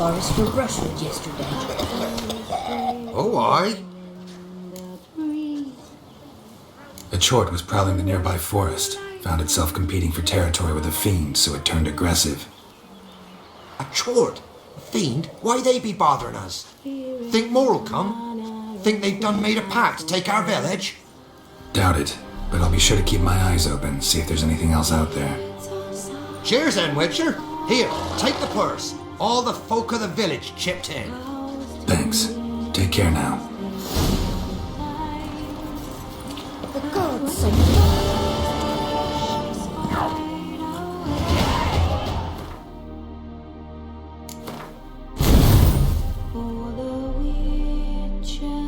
forest for brushwood yesterday. Oh, aye. A chort was prowling the nearby forest, found itself competing for territory with a fiend, so it turned aggressive. A chort? A fiend? Why they be bothering us? Think more'll come? Think they've done made a pact to take our village? Doubt it, but I'll be sure to keep my eyes open, see if there's anything else out there. Cheers then, Witcher. Here, take the purse. All the folk of the village chipped in. Thanks. Take care now. The gods sent For the Witcher,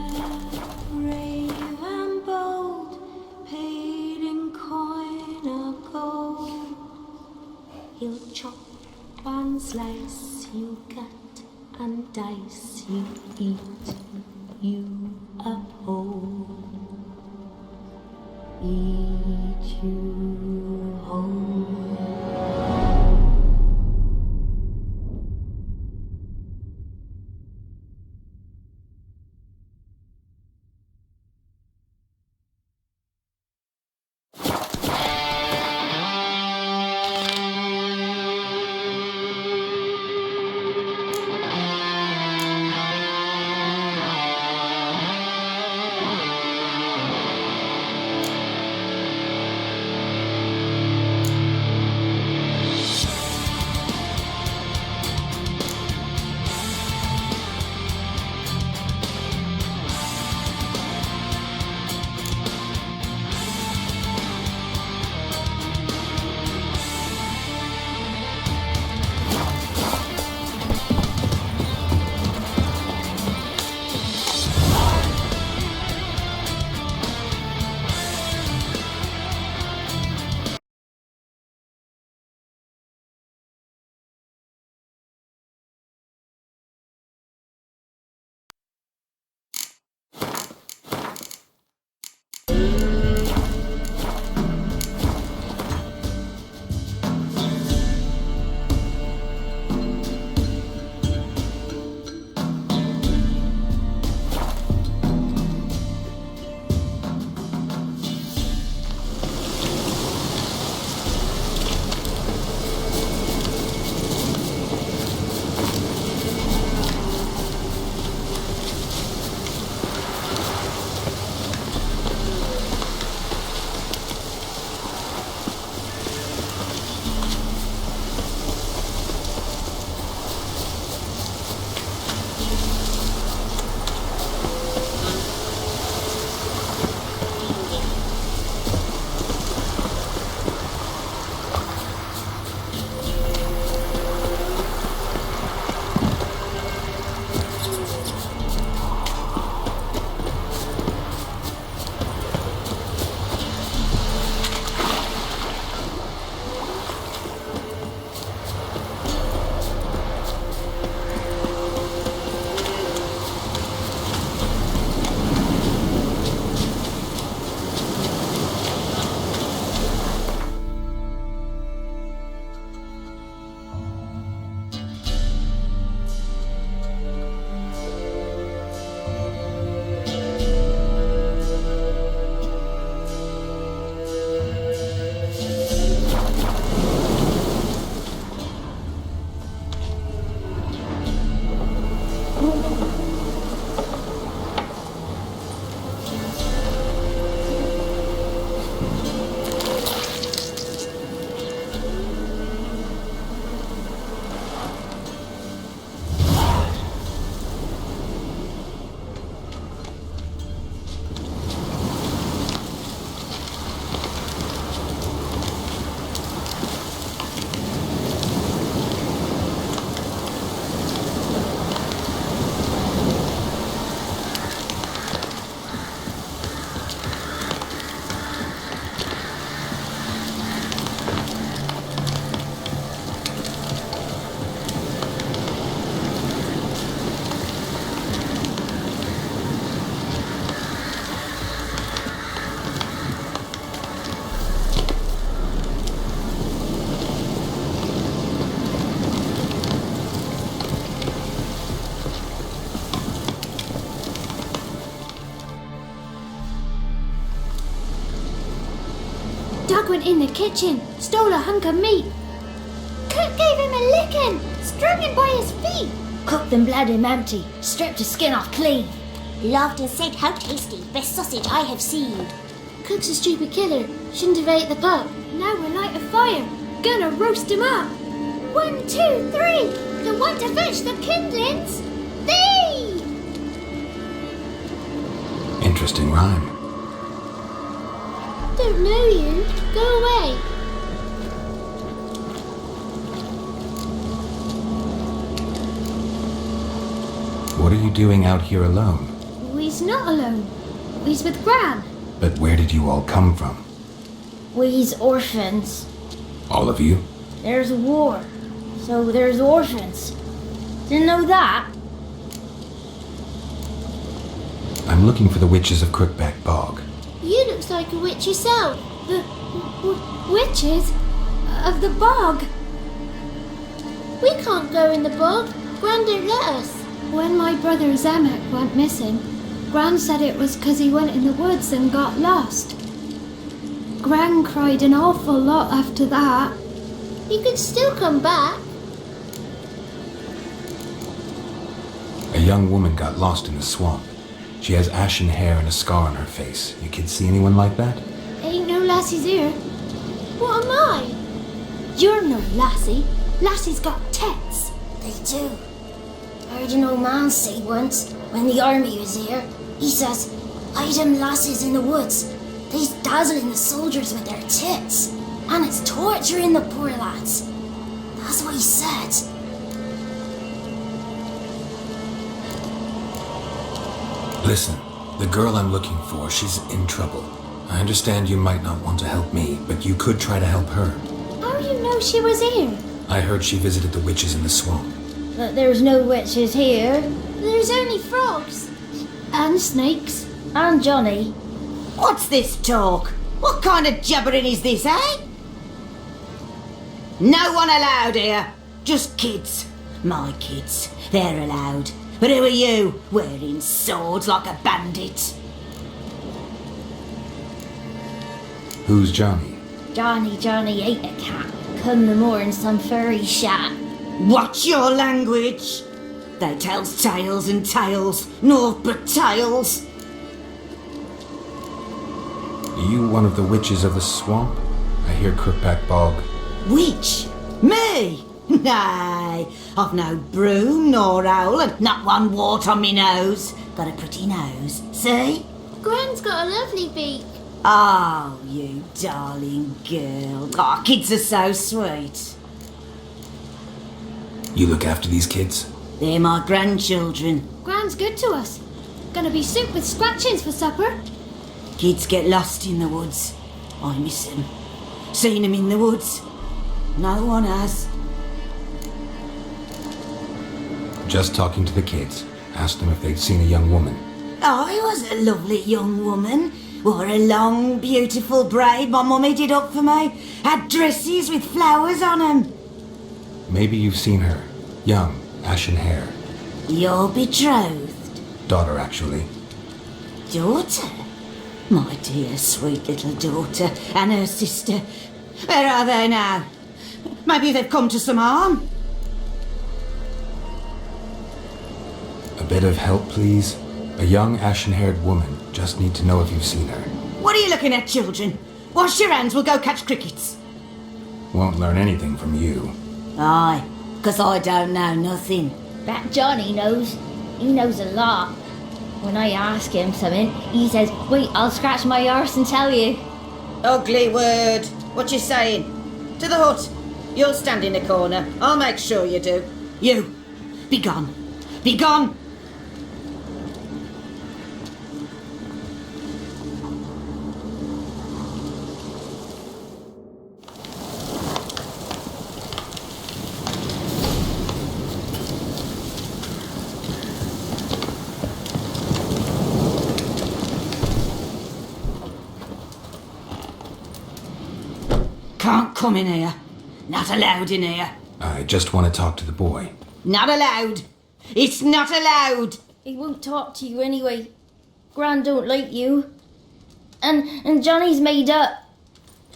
brave and bold, paid in coin of gold. He'll chop and slice, you cut and dice, you eat, you uphold. Eat you whole. Doug went in the kitchen, stole a hunk of meat. Cook gave him a licking, strung him by his feet. Cooked and bled him empty, stripped his skin off clean. Loved and said how tasty, best sausage I have seen. Cook's a stupid killer, shouldn't have ate the pup. Now we'll light a fire, gonna roast him up. 1, 2, 3, the one to fetch the kindlings, thee! Interesting rhyme. Don't know you, go away. What are you doing out here alone? We's not alone, we's with Gran. But where did you all come from? We's orphans. All of you? There's a war, so there's orphans. Didn't know that? I'm looking for the witches of Crookback Bog. You looks like a witch yourself. The witches of the bog. We can't go in the bog. Gran don't let us. When my brother Zemek went missing, Gran said it was 'cause he went in the woods and got lost. Gran cried an awful lot after that. He could still come back. A young woman got lost in the swamp. She has ashen hair and a scar on her face. You kids see anyone like that? Ain't no lassies here. What am I? You're no lassie. Lassie's got tits. They do. I heard an old man say once, when the army was here, he says, "Hide them lasses in the woods. They's dazzling the soldiers with their tits, and it's torturing the poor lads." That's what he said. Listen, the girl I'm looking for, she's in trouble. I understand you might not want to help me, but you could try to help her. How you know she was here? I heard she visited the witches in the swamp. But there's no witches here. There's only frogs. And snakes. And Johnny. What's this talk? What kind of jabbering is this, eh? No one allowed here. Just kids. My kids. They're allowed. But who are you, wearing swords like a bandit? Who's Johnny? Johnny ate a cat. Come the morn some furry shat. Watch your language. They tells tales and tales, naught but tales. Are you one of the witches of the swamp? I hear Crookback Bog. Witch? Me? Nay, I've no broom nor owl and not one wart on me nose. Got a pretty nose, see? Gran's got a lovely beak. Oh, you darling girl. Oh, kids are so sweet. You look after these kids? They're my grandchildren. Gran's good to us. Gonna be soup with scratchings for supper. Kids get lost in the woods. I miss them. Seen them in the woods. No one has. Just talking to the kids. Asked them if they'd seen a young woman. Oh, it was a lovely young woman. Wore a long, beautiful braid my mummy did up for me. Had dresses with flowers on 'em. Maybe you've seen her. Young, ashen hair. Your betrothed? Daughter, actually. Daughter? My dear, sweet little daughter and her sister. Where are they now? Maybe they've come to some harm. A bit of help, please? A young, ashen-haired woman. Just need to know if you've seen her. What are you looking at, children? Wash your hands, we'll go catch crickets. Won't learn anything from you. Aye, 'cause I don't know nothing. That Johnny knows. He knows a lot. When I ask him something, he says, "Wait, I'll scratch my arse and tell you." Ugly word. What you saying? To the hut. You'll stand in the corner. I'll make sure you do. You, be gone. Be gone. Can't come in here. Not allowed in here. I just want to talk to the boy. Not allowed. It's not allowed. He won't talk to you anyway. Gran don't like you. And Johnny's made up.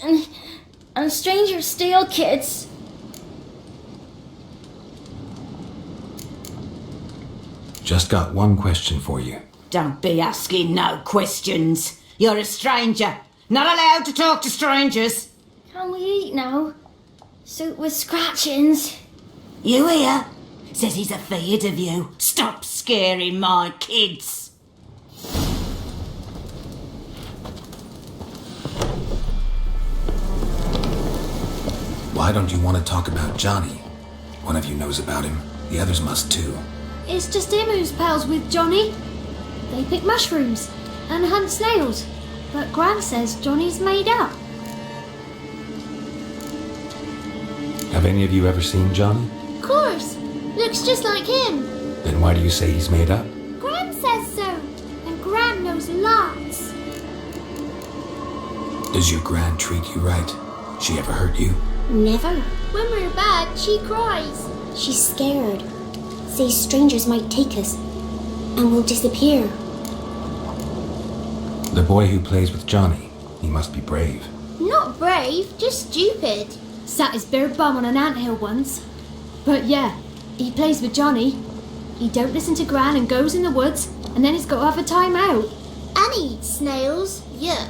And strangers steal kids. Just got one question for you. Don't be asking no questions. You're a stranger. Not allowed to talk to strangers. Can we eat now? Soup with scratchings. You hear? Says he's afeard of you. Stop scaring my kids. Why don't you want to talk about Johnny? One of you knows about him. The others must too. It's just him who's pals with Johnny. They pick mushrooms and hunt snails. But Gran says Johnny's made up. Have any of you ever seen Johnny? Of course. Looks just like him. Then why do you say he's made up? Gran says so. And Gran knows lots. Does your Gran treat you right? She ever hurt you? Never. When we're bad, she cries. She's scared. Says strangers might take us. And we'll disappear. The boy who plays with Johnny, he must be brave. Not brave, just stupid. Sat his bare bum on an anthill once. But yeah, he plays with Johnny. He don't listen to Gran and goes in the woods, and then he's got to have a time out. And he eats snails. Yuck.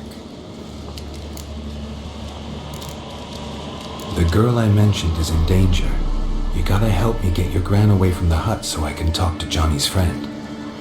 The girl I mentioned is in danger. You gotta help me get your Gran away from the hut so I can talk to Johnny's friend.